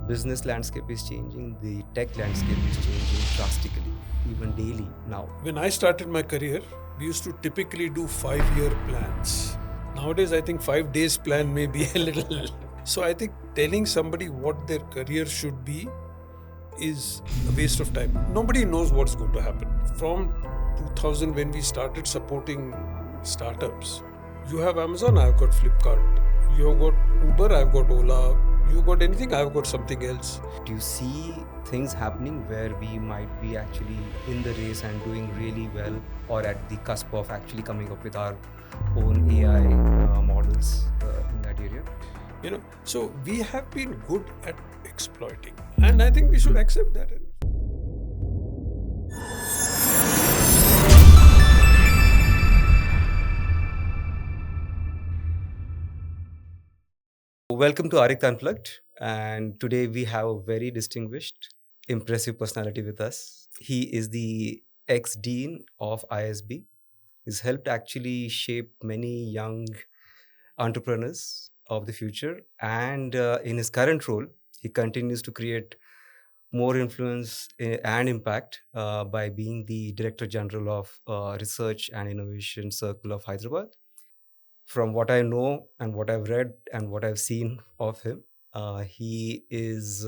business landscape is changing, the tech landscape is changing drastically, even daily now. When I started my career, we used to typically do 5-year plans. Nowadays, I think 5 days plan may be a little. So I think telling somebody what their career should be is a waste of time. Nobody knows what's going to happen. From 2000, when we started supporting startups, you have Amazon, I've got Flipkart. You have got Uber, I've got Ola. You got anything, I've got something else. Do you see things happening where we might be actually in the race and doing really well, or at the cusp of actually coming up with our own AI models in that area? So we have been good at exploiting, and I think we should accept that. Welcome to Ariqt Unplugged, and today we have a very distinguished, impressive personality with us. He is the ex-dean of ISB. He's helped actually shape many young entrepreneurs of the future, and in his current role, he continues to create more influence and impact by being the Director General of Research and Innovation Circle of Hyderabad. From what I know and what I've read and what I've seen of him, he is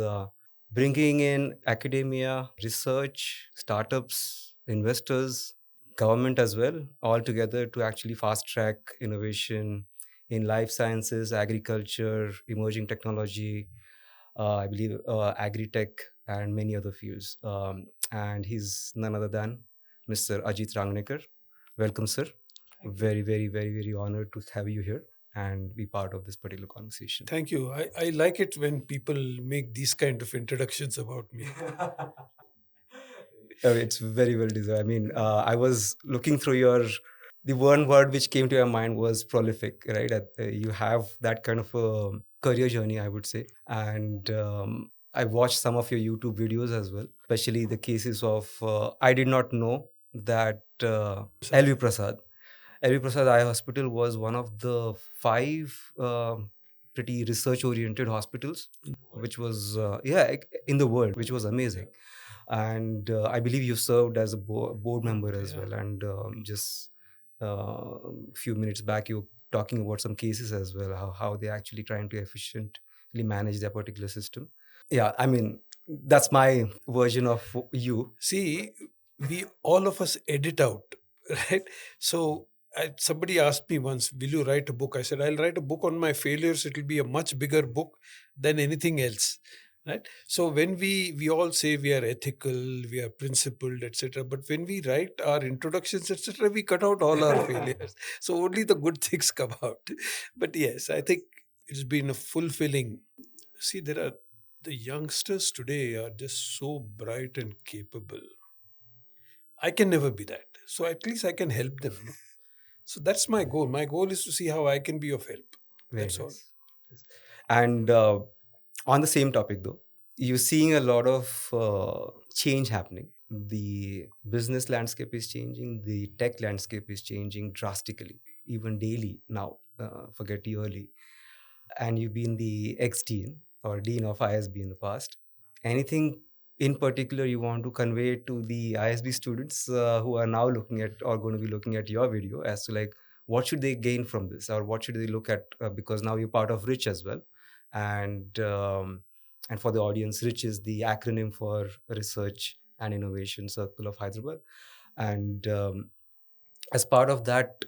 bringing in academia, research, startups, investors, government as well, all together to actually fast track innovation in life sciences, agriculture, emerging technology, I believe agritech, and many other fields. And he's none other than Mr. Ajit Rangnekar. Welcome, sir. Very, very, very, very honored to have you here and be part of this particular conversation. Thank you. I like it when people make these kind of introductions about me. It's very well deserved. I mean, I was looking through the one word which came to your mind was prolific, right? You have that kind of a career journey, I would say. And I watched some of your YouTube videos as well, especially the cases of, I did not know that LV Prasad. LV Prasad Eye Hospital was one of the 5 pretty research-oriented hospitals, which was, in the world, which was amazing. And I believe you served as a board member as well. And just a few minutes back, you were talking about some cases as well, how they're actually trying to efficiently manage their particular system. Yeah, I mean, that's my version of you. See, all of us edit out, right? So somebody asked me once, will you write a book? I said, I'll write a book on my failures. It'll be a much bigger book than anything else, right? So when we all say we are ethical, we are principled, etc., but when we write our introductions, etc., we cut out all our failures. So only the good things come out. But yes, I think it's been a fulfilling. See, the youngsters today are just so bright and capable. I can never be that. So at least I can help them. No? So that's my goal. My goal is to see how I can be of help. Very That's all. nice. Yes. And on the same topic, though, you're seeing a lot of change happening. The business landscape is changing, the tech landscape is changing drastically, even daily now, forget yearly. And you've been the ex-dean or dean of ISB in the past. Anything in particular you want to convey to the ISB students who are now looking at or going to be looking at your video as to like what should they gain from this or what should they look at because now you're part of RICH as well, and for the audience, RICH is the acronym for Research and Innovation Circle of Hyderabad, and as part of that,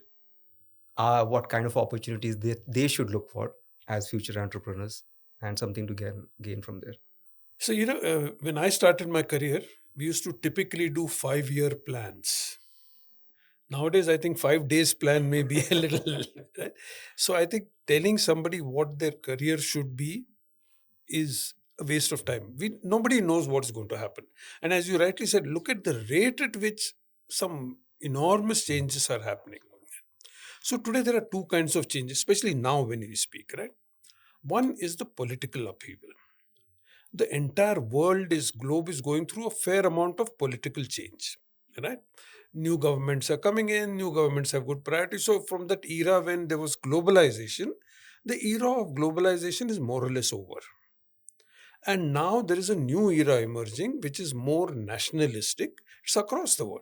what kind of opportunities they should look for as future entrepreneurs and something to gain from there. So, when I started my career, we used to typically do 5-year plans. Nowadays, I think 5 days plan may be a little. Right? So, I think telling somebody what their career should be is a waste of time. Nobody knows what's going to happen. And as you rightly said, look at the rate at which some enormous changes are happening. So, today there are 2 kinds of changes, especially now when we speak, right? One is the political upheaval. The entire globe is going through a fair amount of political change, right? New governments are coming in, new governments have good priorities. So from that era when there was globalization, the era of globalization is more or less over. And now there is a new era emerging, which is more nationalistic. It's across the world,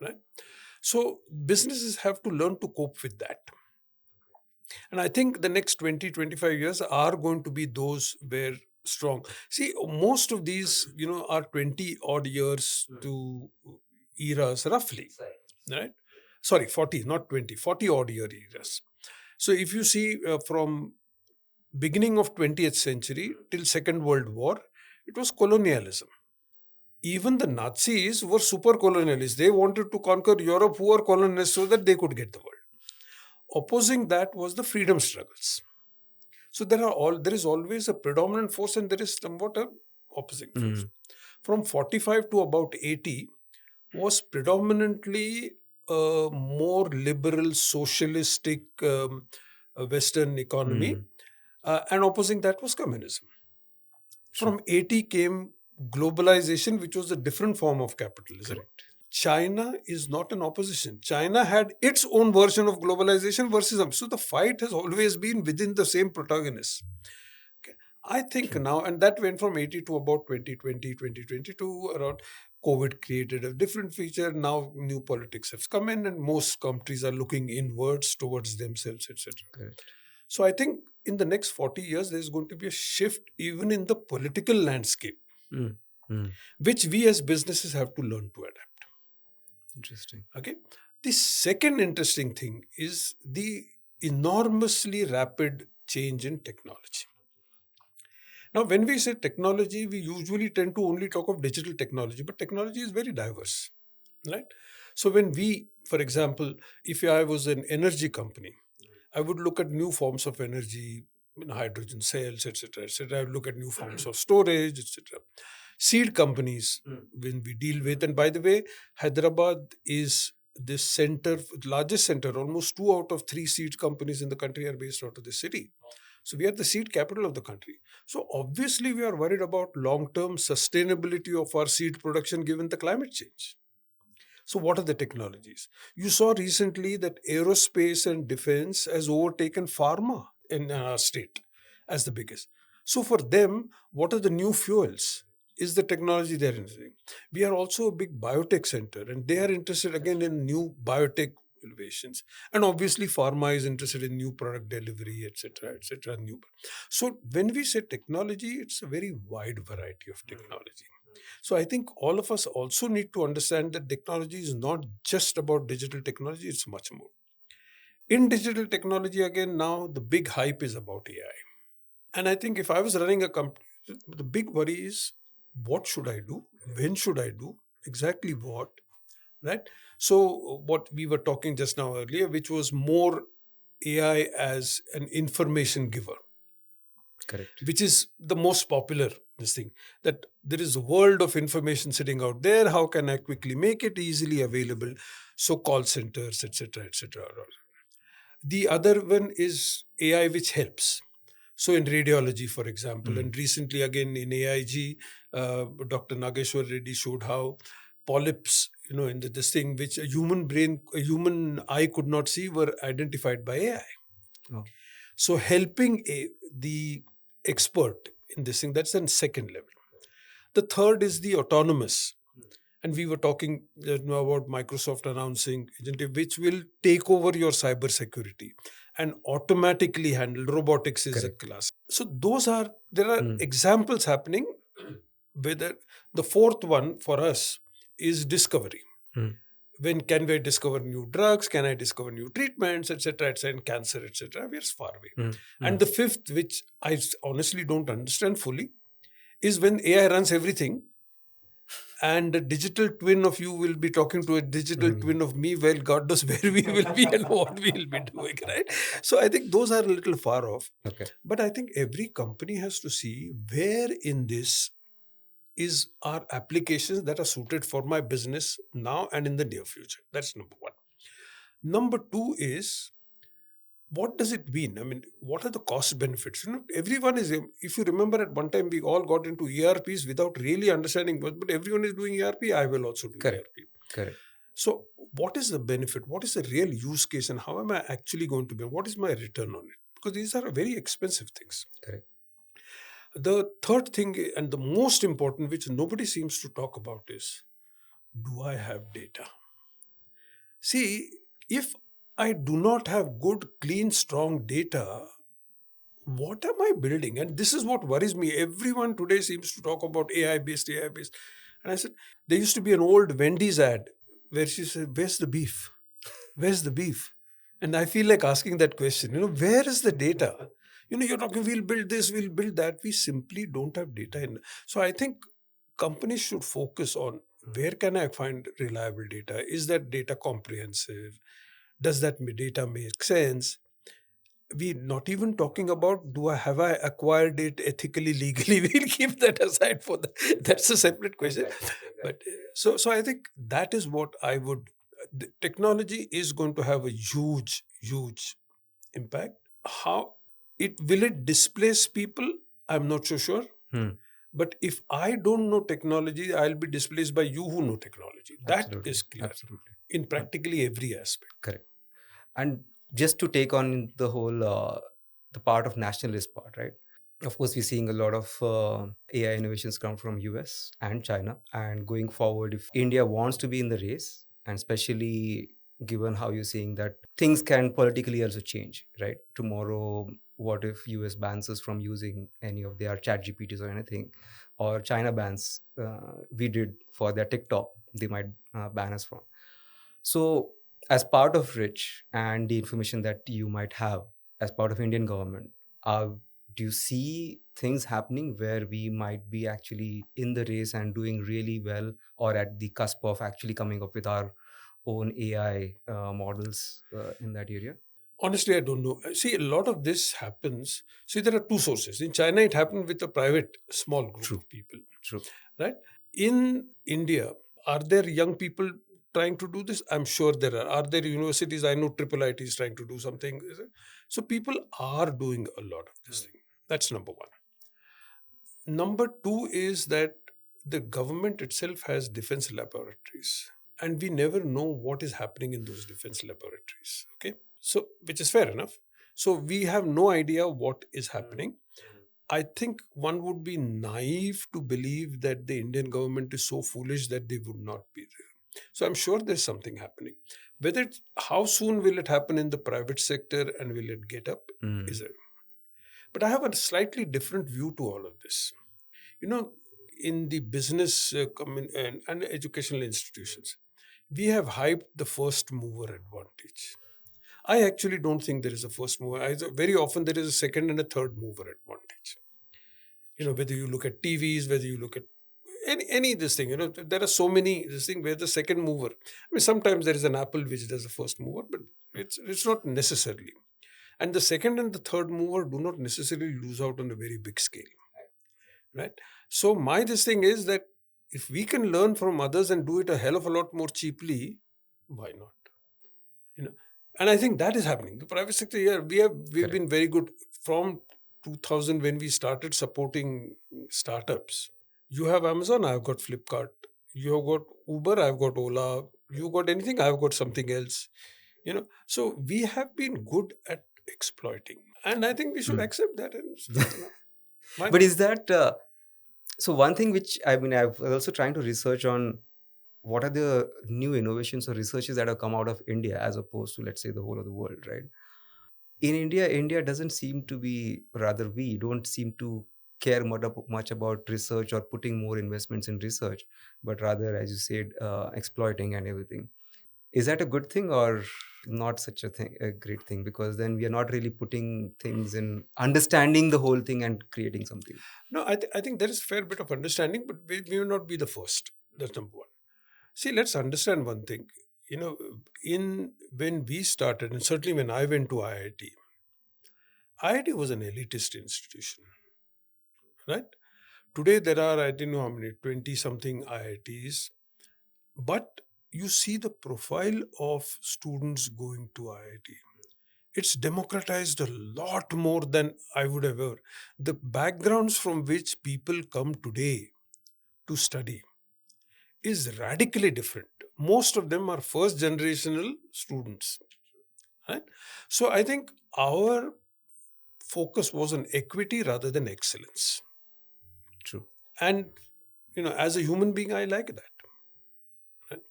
right? So businesses have to learn to cope with that. And I think the next 20, 25 years are going to be those where strong. See, most of these, are 20 odd years to eras roughly, right? Sorry, 40, not 20, 40 odd year eras. So if you see from beginning of 20th century till Second World War, it was colonialism. Even the Nazis were super colonialists. They wanted to conquer Europe, who were colonialists, so that they could get the world. Opposing that was the freedom struggles. So there is always a predominant force and there is somewhat a opposing force. From 45 to about 80 was predominantly a more liberal, socialistic Western economy, and opposing that was communism. From 80 came globalization, which was a different form of capitalism. Correct. China is not an opposition. China had its own version of globalization versus them. So the fight has always been within the same protagonists. Okay. I think now, and that went from 80 to about 2020, 2022, around COVID created a different feature. Now new politics have come in and most countries are looking inwards towards themselves, etc. So I think in the next 40 years, there's going to be a shift even in the political landscape, which we as businesses have to learn to adapt. Interesting. Okay. The second interesting thing is the enormously rapid change in technology. Now, when we say technology, we usually tend to only talk of digital technology, but technology is very diverse, right? So when we, for example, if I was an energy company, I would look at new forms of energy, hydrogen cells, etc., etc. I would look at new forms of storage, etc. Seed companies, when we deal with, and by the way, Hyderabad is this center, largest center. Almost 2 out of 3 seed companies in the country are based out of the city. So we are the seed capital of the country. So obviously we are worried about long-term sustainability of our seed production given the climate change. So what are the technologies? You saw recently that aerospace and defense has overtaken pharma in our state as the biggest. So for them, what are the new fuels? Is the technology they're interested in. We are also a big biotech center, and they are interested again in new biotech innovations. And obviously, pharma is interested in new product delivery, etc., etc. New. So when we say technology, it's a very wide variety of technology. So I think all of us also need to understand that technology is not just about digital technology; it's much more. In digital technology, again, now the big hype is about AI. And I think if I was running a company, the big worry is, what should I do? When should I do? Exactly what? Right? So what we were talking just now earlier, which was more AI as an information giver. Correct. Which is the most popular, this thing, that there is a world of information sitting out there. How can I quickly make it easily available? So call centers, etc., etc. The other one is AI which helps. So in radiology, for example, and recently again in AIG, Dr. Nageshwar Reddy showed how polyps, in this thing which a human eye could not see, were identified by AI. Oh. So helping the expert in this thing, that's the second level. The third is the autonomous. And we were talking about Microsoft announcing agentic, which will take over your cyber security and automatically handle. Robotics is a class. So there are examples happening. Whether the fourth one for us is discovery. When can we discover new drugs? Can I discover new treatments, etc., and cancer, etc.? We are far away. And the fifth, which I honestly don't understand fully, is when AI runs everything, and a digital twin of you will be talking to a digital twin of me. Well, God knows where we will be and what we will be doing, right? So I think those are a little far off. Okay. But I think every company has to see where in this is our applications that are suited for my business now and in the near future. That's number one. Number two is, what does it mean? I mean, what are the cost benefits? Everyone is, if you remember at one time, we all got into ERPs without really understanding what, but everyone is doing ERP, I will also do ERP. Correct. So what is the benefit? What is the real use case, and how am I actually going to be? What is my return on it? Because these are very expensive things. Correct. The third thing, and the most important, which nobody seems to talk about, is, do I have data? See, if I do not have good, clean, strong data, what am I building? And this is what worries me. Everyone today seems to talk about AI based, AI based. And I said, there used to be an old Wendy's ad where she said, where's the beef? Where's the beef? And I feel like asking that question, where is the data? You're talking, we'll build this, we'll build that. We simply don't have data. So I think companies should focus on, where can I find reliable data? Is that data comprehensive? Does that data make sense? We not even talking about, I acquired it ethically, legally. We'll keep that aside for that's a separate question. But so I think that is what I would. The technology is going to have a huge impact. How it displace people? I'm not so sure. But if I don't know technology, I'll be displaced by you who know technology. That Absolutely. is clear Absolutely. in practically every aspect. Correct. And just to take on the whole, the part of nationalist part, right? Of course, we're seeing a lot of AI innovations come from US and China. And going forward, if India wants to be in the race, and especially given how you're saying that things can politically also change, right? Tomorrow, what if US bans us from using any of their chat GPTs or anything, or China bans, we did for their TikTok, they might ban us from. So as part of Rich and the information that you might have as part of Indian government, do you see things happening where we might be actually in the race and doing really well, or at the cusp of actually coming up with our own AI models in that area? Honestly, I don't know. See, a lot of this happens. See, there are two sources. In China, it happened with a private small group True. of people. True. Right? In India, are there young people trying to do this? I'm sure there are. Are there universities? I know Triple IT is trying to do something. So people are doing a lot of this thing. That's number one. Number two is that the government itself has defense laboratories, and we never know what is happening in those defense laboratories. Okay, so which is fair enough. So we have no idea what is happening. I think one would be naive to believe that the Indian government is so foolish that they would not be there. So I'm sure there's something happening. How soon will it happen in the private sector, and will it get up? Is it? But I have a slightly different view to all of this. In the business and educational institutions, we have hyped the first mover advantage. I actually don't think there is a first mover. Very often there is a second and a third mover advantage. Whether you look at TVs, whether you look at any this thing, there are so many this thing where the second mover. I mean, sometimes there is an Apple which does a first mover, but it's not necessarily. And the second and the third mover do not necessarily lose out on a very big scale. Right? So this thing is that if we can learn from others and do it a hell of a lot more cheaply, why not? And I think that is happening. The private sector here, we've been very good from 2000 when we started supporting startups. You have Amazon, I've got Flipkart. You have got Uber, I've got Ola. You got anything, I've got something else. So we have been good at exploiting, and I think we should accept that. But is that so? One thing which I mean, I've also trying to research on what are the new innovations or researches that have come out of India as opposed to, let's say, the whole of the world, right? In India doesn't seem to be, rather we don't seem to care much about research or putting more investments in research, but rather, as you said, exploiting and everything. Is that a good thing or not such a great thing? Because then we are not really putting things in understanding the whole thing and creating something. No, I think there is a fair bit of understanding, but we will not be the first. That's number one. See, let's understand one thing. When we started, and certainly when I went to IIT was an elitist institution, right? Today there are, I don't know how many, 20 something IITs, but you see the profile of students going to IIT. It's democratized a lot more than I would have ever. The backgrounds from which people come today to study is radically different. Most of them are first generational students. Right? So I think our focus was on equity rather than excellence. True. And, as a human being, I like that. Right?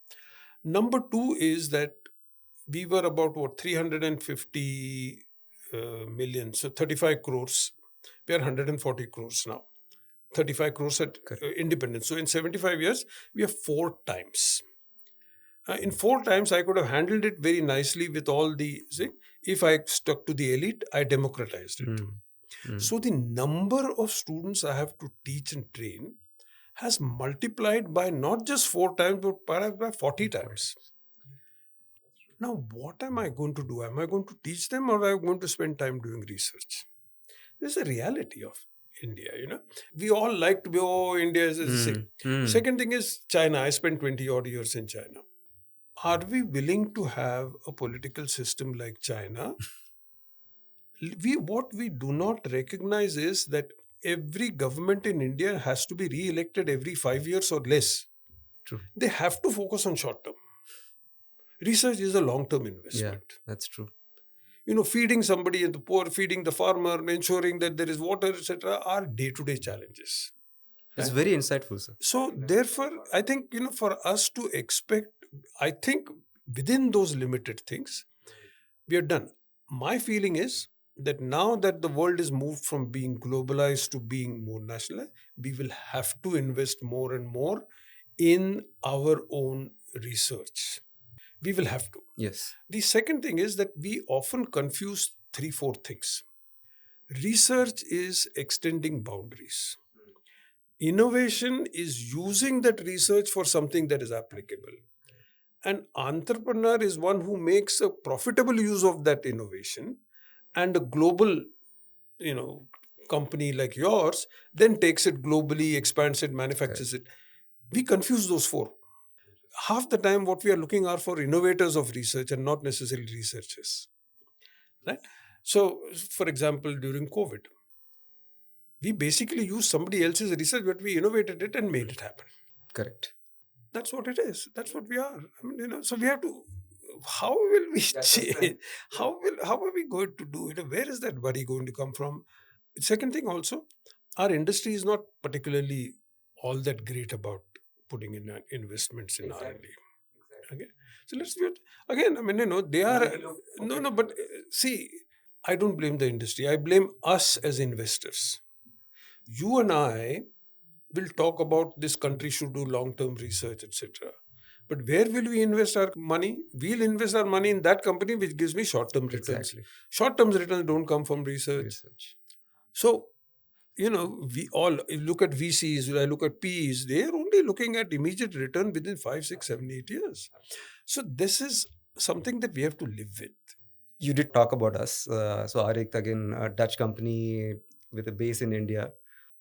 Number two is that we were about 350 million, so 35 crores. We are 140 crores now. 35 crores at independence. So in 75 years, we are 4 times. In 4 times, I could have handled it very nicely with all the, if I stuck to the elite, I democratized it. So the number of students I have to teach and train has multiplied by not just 4 times, but perhaps by 40 times. Now, what am I going to do? Am I going to teach them, or am I going to spend time doing research? This is a reality of India, We all like to be, India is a thing. Second thing is China. I spent 20 odd years in China. Are we willing to have a political system like China? What we do not recognize is that every government in India has to be re-elected every 5 years or less. True. They have to focus on short term. Research is a long-term investment. Yeah, that's true. Feeding somebody and the poor, feeding the farmer, ensuring that there is water, etc., are day-to-day challenges. It's very insightful, sir. So, therefore, I think, for us to expect, I think within those limited things, we are done. My feeling is that now that the world is moved from being globalized to being more national, we will have to invest more and more in our own research. We will have to. Yes. The second thing is that we often confuse 3-4 things. Research is extending boundaries. Innovation is using that research for something that is applicable. An entrepreneur is one who makes a profitable use of that innovation, and a global, company like yours then takes it globally, expands it, manufactures it. We confuse those four. Half the time what we are looking are for innovators of research and not necessarily researchers. Right? So, for example, during COVID, we basically used somebody else's research, but we innovated it and made it happen. Correct. That's what it is. That's what we are. So we have to, how will we change? How are we going to do it? Where is that money going to come from? Second thing also, our industry is not particularly all that great about putting in investments in R&D. Okay, so let's do it again. They are but see, I don't blame the industry. I blame us as investors. You and I will talk about this country should do long-term research, etc. But where will we invest our money? We'll invest our money in that company which gives me short-term returns. Exactly. Short-term returns don't come from research. So, we all look at VCs, I look at PEs, they are only looking at immediate return within 5, 6, 7, 8 years. So this is something that we have to live with. You did talk about us. So Ariqt, again, a Dutch company with a base in India,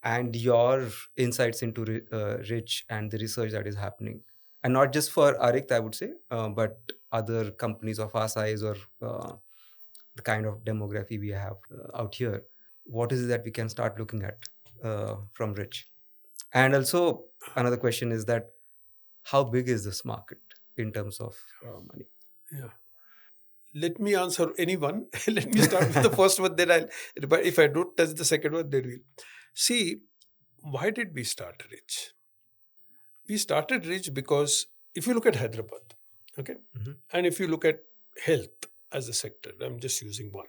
and your insights into Rich and the research that is happening. And not just for Ariqt, I would say, but other companies of our size or the kind of demography we have out here. What is it that we can start looking at from Rich? And also, another question is that how big is this market in terms of money? Yeah. Let me answer anyone. Let me start with the first one, then if I don't touch the second one, then we'll. See, why did we start Rich? We started Rich because if you look at Hyderabad, okay, and if you look at health as a sector, I'm just using one.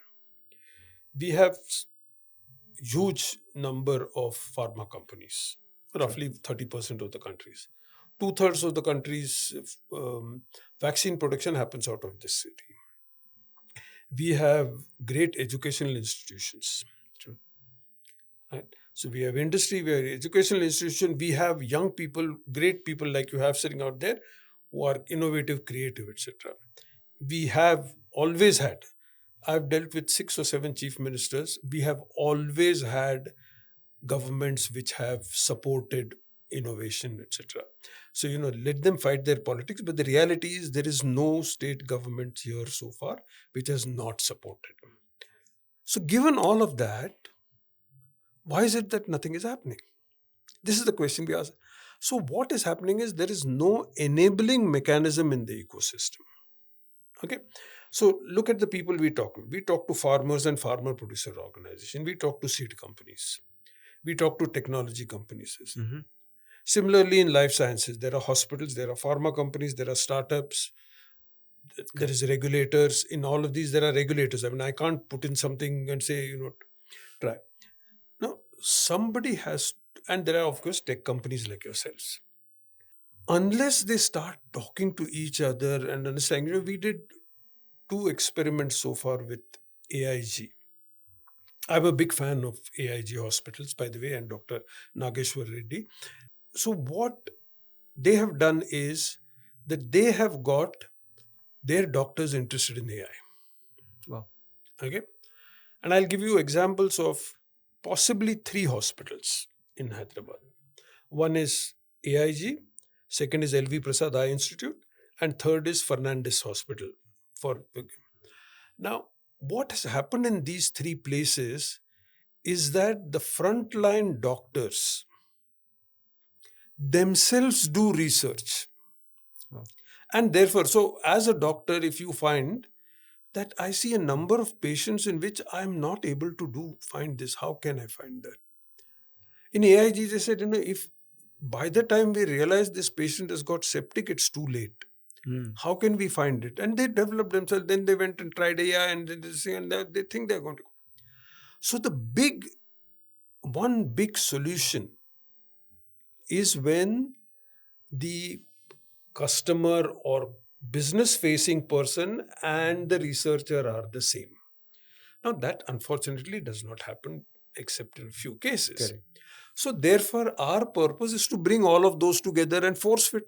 We have huge number of pharma companies, roughly 30% of the countries. 2/3 of the country's vaccine production happens out of this city. We have great educational institutions. True. Right? So we have industry, we have educational institution, we have young people, great people like you have sitting out there who are innovative, creative, etc. We have always had, I've dealt with 6 or 7 chief ministers. We have always had governments which have supported innovation, etc. So, let them fight their politics. But the reality is there is no state government here so far which has not supported. So, given all of that, why is it that nothing is happening? This is the question we ask. So, what is happening is there is no enabling mechanism in the ecosystem. Okay. So look at the people we talk to. We talk to farmers and farmer producer organization. We talk to seed companies. We talk to technology companies. Mm-hmm. Similarly, in life sciences, there are hospitals, there are pharma companies, there are startups, there is regulators. In all of these, there are regulators. I mean, I can't put in something and say, try. No, somebody has, and there are, of course, tech companies like yourselves. Unless they start talking to each other and understanding, we did 2 experiments so far with AIG. I'm a big fan of AIG hospitals, by the way, and Dr. Nageshwar Reddy. So, what they have done is that they have got their doctors interested in AI. Wow. Okay. And I'll give you examples of possibly 3 hospitals in Hyderabad. One is AIG, second is LV Prasad Eye Institute, and third is Fernandez Hospital. Now, what has happened in these 3 places is that the frontline doctors themselves do research. Wow. And therefore, so as a doctor, if you find that I see a number of patients in which I'm not able to find this, how can I find that? In AIG, they said, if by the time we realize this patient has got septic, it's too late. How can we find it? And they developed themselves. Then they went and tried AI, and they think they're going to go. So one big solution is when the customer or business facing person and the researcher are the same. Now, that unfortunately does not happen except in a few cases. Correct. So, therefore, our purpose is to bring all of those together and force fit.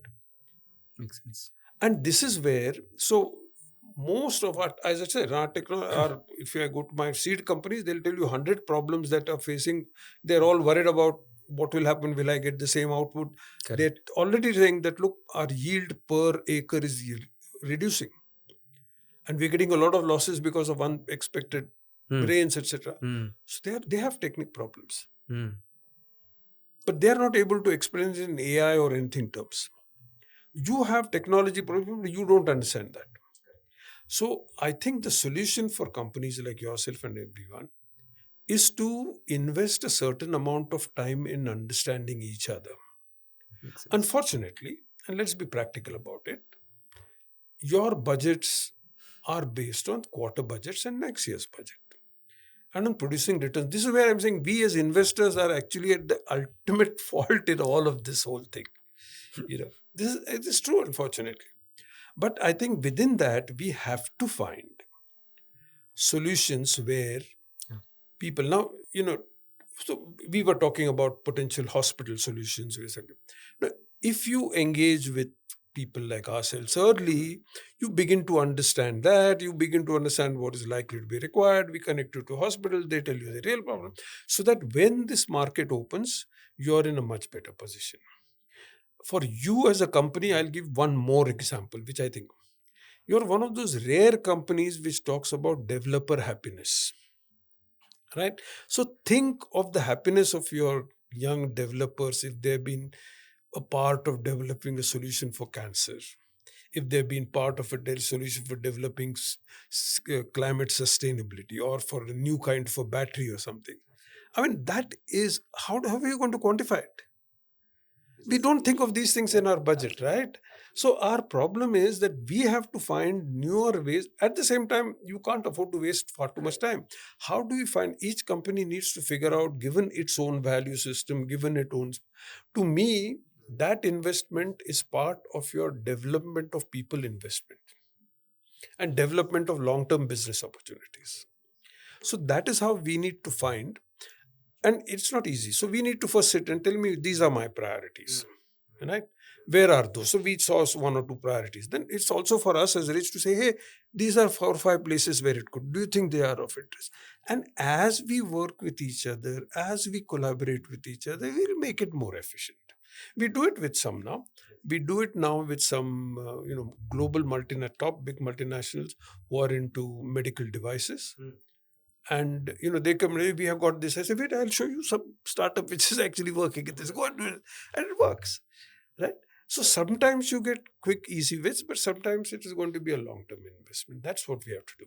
Makes sense. And this is where, so most of our, as I said, if I go to my seed companies, they'll tell you 100 problems that are facing. They're all worried about what will happen. Will I get the same output? Correct. They're already saying that, look, our yield per acre is reducing. And we're getting a lot of losses because of unexpected rains, etc. So they have technical problems. But they're not able to explain it in AI or anything terms. You have technology problems, you don't understand that. So I think the solution for companies like yourself and everyone is to invest a certain amount of time in understanding each other. Unfortunately, and let's be practical about it, your budgets are based on quarter budgets and next year's budget. And on producing returns. This is where I'm saying we as investors are actually at the ultimate fault in all of this whole thing. This is true, unfortunately. But I think within that, we have to find solutions where people now, so we were talking about potential hospital solutions. Now, if you engage with people like ourselves early, you begin to understand that, you begin to understand what is likely to be required. We connect you to hospitals, they tell you the real problem. So that when this market opens, you're in a much better position. For you as a company, I'll give one more example, which I think you're one of those rare companies which talks about developer happiness. Right? So think of the happiness of your young developers if they've been a part of developing a solution for cancer, if they've been part of a solution for developing climate sustainability or for a new kind of a battery or something. I mean, that is, how are you going to quantify it? We don't think of these things in our budget, right? So our problem is that we have to find newer ways. At the same time, you can't afford to waste far too much time. How do we find, each company needs to figure out, given its own value system, given its own, to me, that investment is part of your development of people investment and development of long-term business opportunities. So that is how we need to find, and it's not easy. So we need to first sit and tell me, these are my priorities. Right? Where are those? So we saw 1 or 2 priorities. Then it's also for us as Rich to say, hey, these are 4 or 5 places where it could. Do you think they are of interest? And as we work with each other, as we collaborate with each other, we'll make it more efficient. We do it with some now. We do it now with some, global top big multinationals who are into medical devices. And they come, we have got this. I say, wait, I'll show you some startup which is actually working at this. Go and do it. And it works. Right? So sometimes you get quick, easy wins, but sometimes it is going to be a long-term investment. That's what we have to do.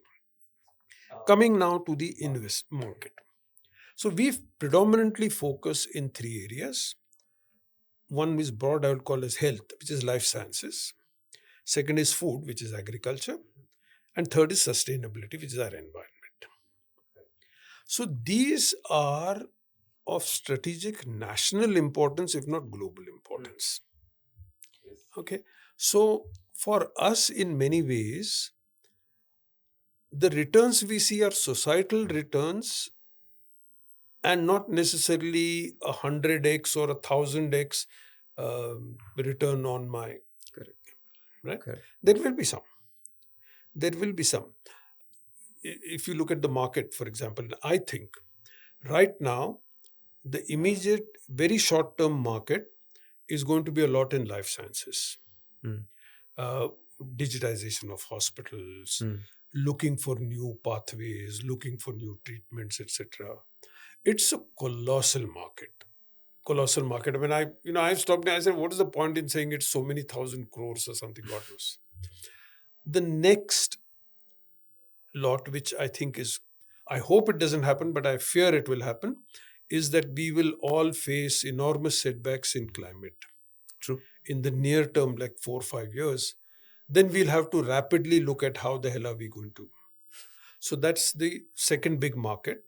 Coming now to the invest market. So we predominantly focus in three areas. One is broad, I would call as health, which is life sciences. Second is food, which is agriculture. And third is sustainability, which is our environment. So these are of strategic national importance, if not global importance. Okay. So for us, in many ways, the returns we see are societal returns and not necessarily 100x or 1000x return on my. Correct. Right. Correct. There will be some. There will be some. If you look at the market, for example, I think right now the immediate, very short term market is going to be a lot in life sciences. Mm. Digitization of hospitals, Mm. looking for new pathways, looking for new treatments, etc. It's a colossal market. Colossal market. I mean, I've stopped and I said, what is the point in saying it's so many thousand crores or something? God knows. The next lot, which I think is, I hope it doesn't happen, but I fear it will happen, is that we will all face enormous setbacks in climate. True. In the near term, like 4 or 5 years, then we'll have to rapidly look at how the hell are we going to. So that's the second big market.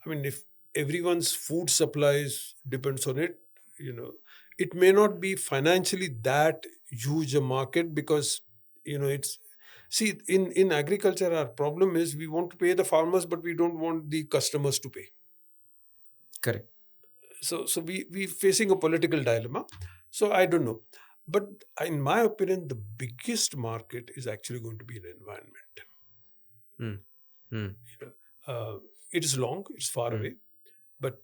I mean, if everyone's food supplies depends on it, it may not be financially that huge a market because, it's, see, in agriculture, our problem is we want to pay the farmers, but we don't want the customers to pay. Correct. So we facing a political dilemma. So I don't know. But in my opinion, the biggest market is actually going to be in environment. Mm. Mm. It is long, it's far away. But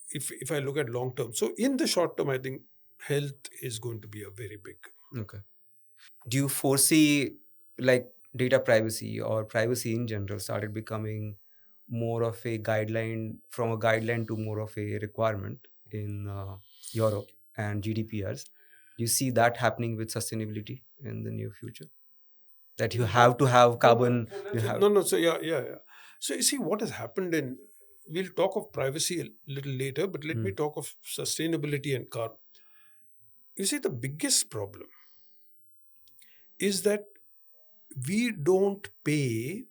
if I look at long term, so in the short term, I think health is going to be a very big. Okay. Do you foresee like data privacy or privacy in general started becoming more of a guideline, from a guideline to more of a requirement in Europe and GDPRs? Do you see that happening with sustainability in the near future? That you have to have carbon. No. So yeah. So you see what has happened in. We'll talk of privacy a little later, but let me talk of sustainability and carbon. You see, the biggest problem is that we don't pay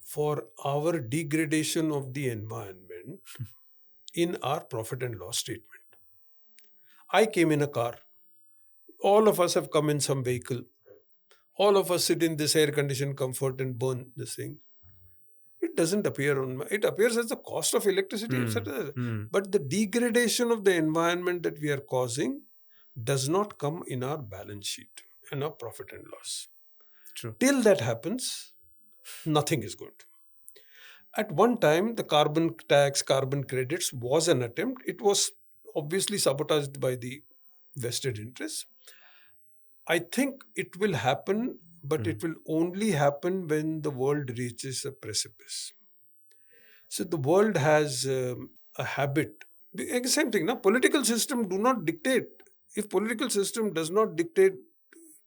for our degradation of the environment in our profit and loss statement. I came in a car. All of us have come in some vehicle. All of us sit in this air-conditioned comfort and burn this thing. It doesn't appear on it appears as the cost of electricity, etc. But the degradation of the environment that we are causing does not come in our balance sheet and our profit and loss. True. Till that happens, nothing is good. At one time, the carbon tax, carbon credits was an attempt. It was obviously sabotaged by the vested interests. I think it will happen, but it will only happen when the world reaches a precipice. So the world has a habit. Same thing, political system do not dictate. If political system does not dictate,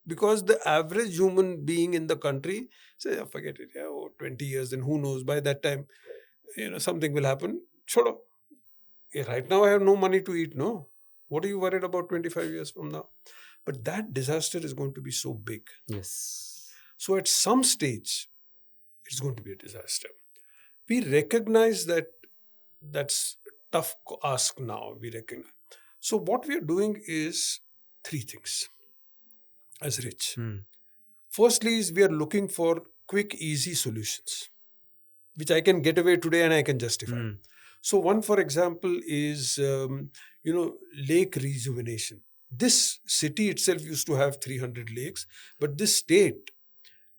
because the average human being in the country say, forget it, 20 years, then who knows, by that time, something will happen. Chodo. Right now I have no money to eat, no. What are you worried about 25 years from now? But that disaster is going to be so big. Yes. So at some stage, it's going to be a disaster. We recognize that that's tough ask now. We recognize. So what we are doing is three things as Rich. Firstly is we are looking for quick, easy solutions, which I can get away today and I can justify. So one, for example, is, lake rejuvenation. This city itself used to have 300 lakes, but this state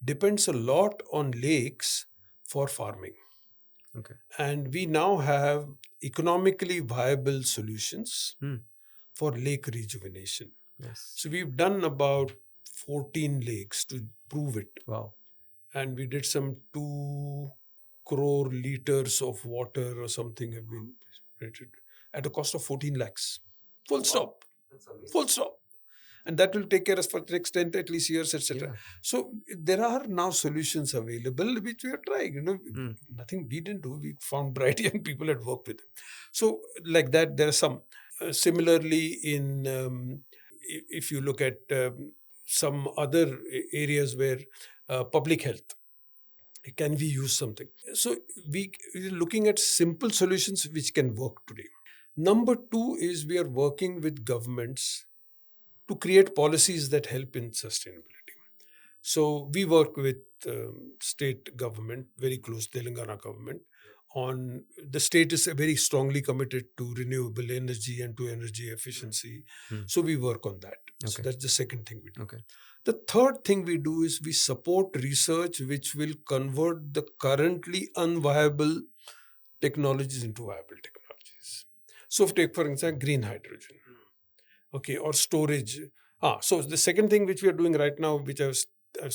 depends a lot on lakes for farming. Okay. And we now have economically viable solutions for lake rejuvenation. Yes. So we've done about 14 lakes to prove it. Wow. And we did some 2 crore liters of water or something have been rated at a cost of 14 lakhs. Full stop. Full stop. and that will take care of us for the next 10 at least years, etc. Yeah. So there are now solutions available which we are trying. Mm. Nothing we didn't do. We found bright young people at work with it. So like that, there are some. Similarly, if you look at some other areas where public health, can we use something? So we're looking at simple solutions which can work today. Number two is we are working with governments to create policies that help in sustainability. So we work with state government, very close Telangana government. On the state is very strongly committed to renewable energy and to energy efficiency. Mm. So we work on that. So Okay. that's the second thing we do. Okay. The third thing we do is we support research which will convert the currently unviable technologies into viable technologies. So take for example green hydrogen, okay, or storage. So the second thing which we are doing right now, which I was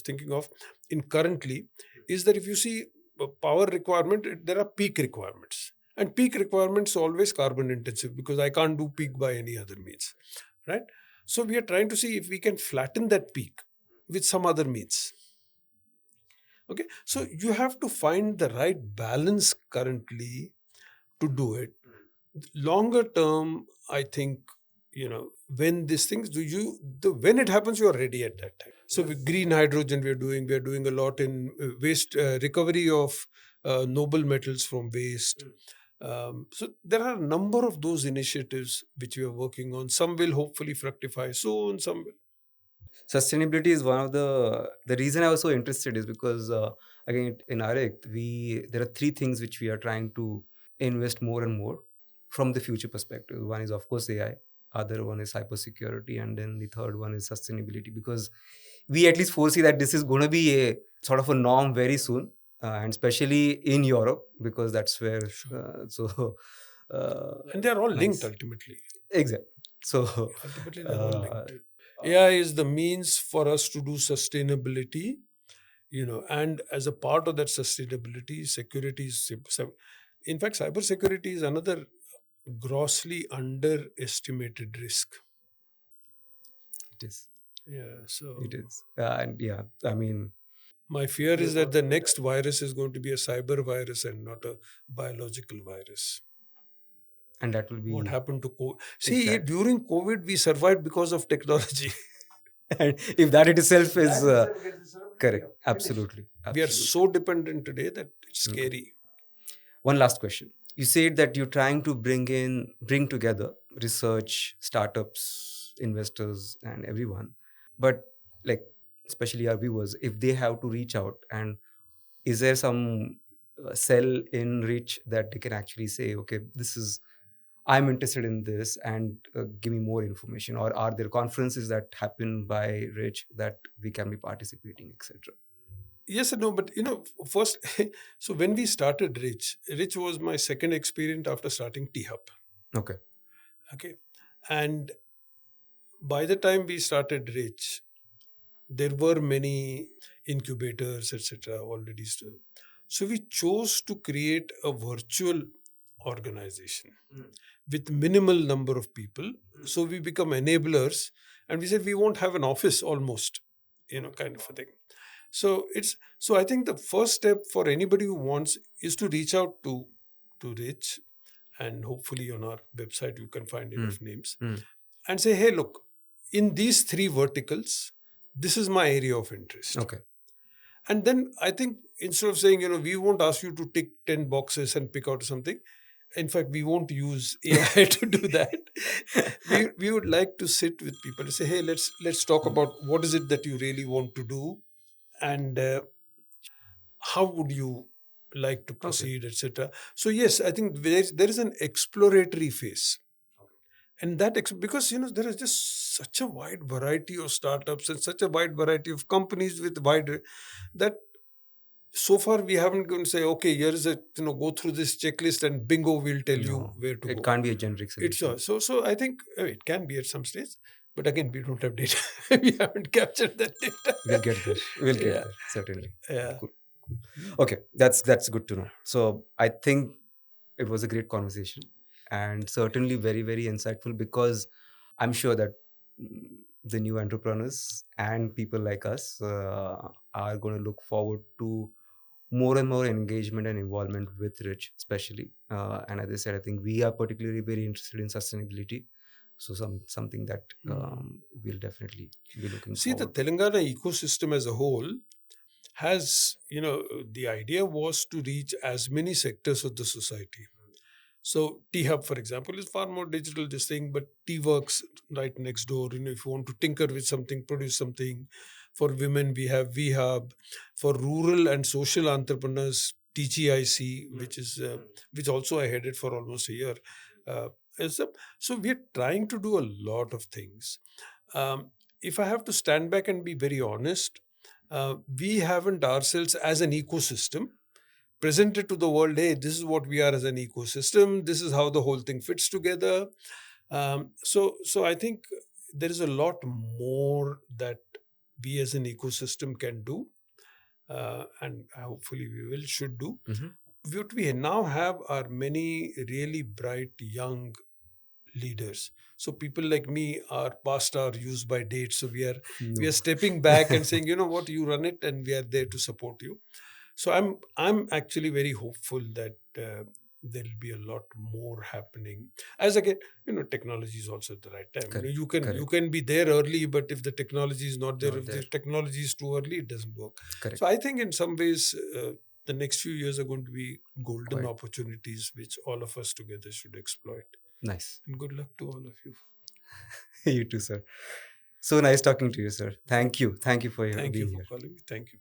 thinking of in currently, is that if you see power requirement, there are peak requirements, and peak requirements are always carbon intensive because I can't do peak by any other means, right? So we are trying to see if we can flatten that peak with some other means. Okay, so you have to find the right balance currently to do it. Longer term, I think, when these things when it happens, you are ready at that time. So with green hydrogen, we are doing a lot in waste recovery of noble metals from waste. So there are a number of those initiatives which we are working on. Some will hopefully fructify soon. Some will. Sustainability is one of the reason I was so interested is because again in Ariqt there are three things which we are trying to invest more and more from the future perspective. One is of course AI, other one is cybersecurity, and then the third one is sustainability, because we at least foresee that this is going to be a sort of a norm very soon, and especially in Europe, because that's where And they are all linked nice. ultimately. Exactly. So Ultimately, they're all linked. AI is the means for us to do sustainability, and as a part of that sustainability, security is. In fact, cybersecurity is another grossly underestimated risk. it is. Yeah, so It is. And yeah, I mean, my fear is that the next virus is going to be a cyber virus and not a biological virus. and that will be What happened to COVID? See, exact. during COVID, we survived because of technology. And if that it itself is correct, absolutely, We are absolutely. so dependent today that it's Okay. scary. One last question. You said that you're trying to bring together research, startups, investors, and everyone. But like, especially our viewers, if they have to reach out, and is there some cell in reach that they can actually say, okay, I'm interested in this, and give me more information? Or are there conferences that happen by Rich that we can be participating, etc.? Yes and no, but first, so when we started Rich was my second experience after starting T Hub. Okay. Okay. And by the time we started Rich, there were many incubators, etc. already. So we chose to create a virtual organization with minimal number of people. So we become enablers, and we said we won't have an office almost, kind of a thing. So I think the first step for anybody who wants is to reach out to Rich, and hopefully on our website you can find enough names, and say, hey, look, in these three verticals, this is my area of interest. Okay. And then I think instead of saying, we won't ask you to tick 10 boxes and pick out something. In fact, we won't use AI to do that. We would like to sit with people and say, hey, let's talk about what is it that you really want to do, and how would you like to proceed, etc. So yes, I think there is an exploratory phase, and that because there is just such a wide variety of startups and such a wide variety of companies with wide that so far we haven't going to say, okay, here is a go through this checklist and bingo, we'll tell you where to go. It can't be a generic solution. So I think it can be at some stage, but again, we don't have data. We haven't captured that data. We'll get there. We'll get Yeah. there, certainly. Yeah. Cool. Okay, that's good to know. So I think it was a great conversation, and certainly very, very insightful, because I'm sure that the new entrepreneurs and people like us are going to look forward to more and more engagement and involvement with Rich, especially. And as I said, I think we are particularly very interested in sustainability. So something that we'll definitely be looking See, the forward to. Telangana ecosystem as a whole has, the idea was to reach as many sectors of the society. So T Hub, for example, is far more digital this thing, but T Works right next door. If you want to tinker with something, produce something. For women, we have V Hub. For rural and social entrepreneurs, TGIC, which also I headed for almost a year. Uh, so we're trying to do a lot of things. If I have to stand back and be very honest, we haven't ourselves as an ecosystem presented to the world, hey, this is what we are as an ecosystem, this is how the whole thing fits together. So I think there is a lot more that we as an ecosystem can do, and hopefully we should do. Mhm. What we now have are many really bright young leaders. So people like me are past our use by date, so we No. are stepping back and saying, you know what, you run it and we are there to support you. So I'm actually very hopeful that there'll be a lot more happening. As again, technology is also at the right time. Correct. You can Correct. be there early, but if the technology is not there, Not if there. the technology is too early, it doesn't work. Correct. So I think in some ways, the next few years are going to be golden Quite. opportunities which all of us together should exploit. Nice. And good luck to all of you. You too, sir. So nice talking to you, sir. Thank you. Thank you for Thank you being for here. calling me. Thank you.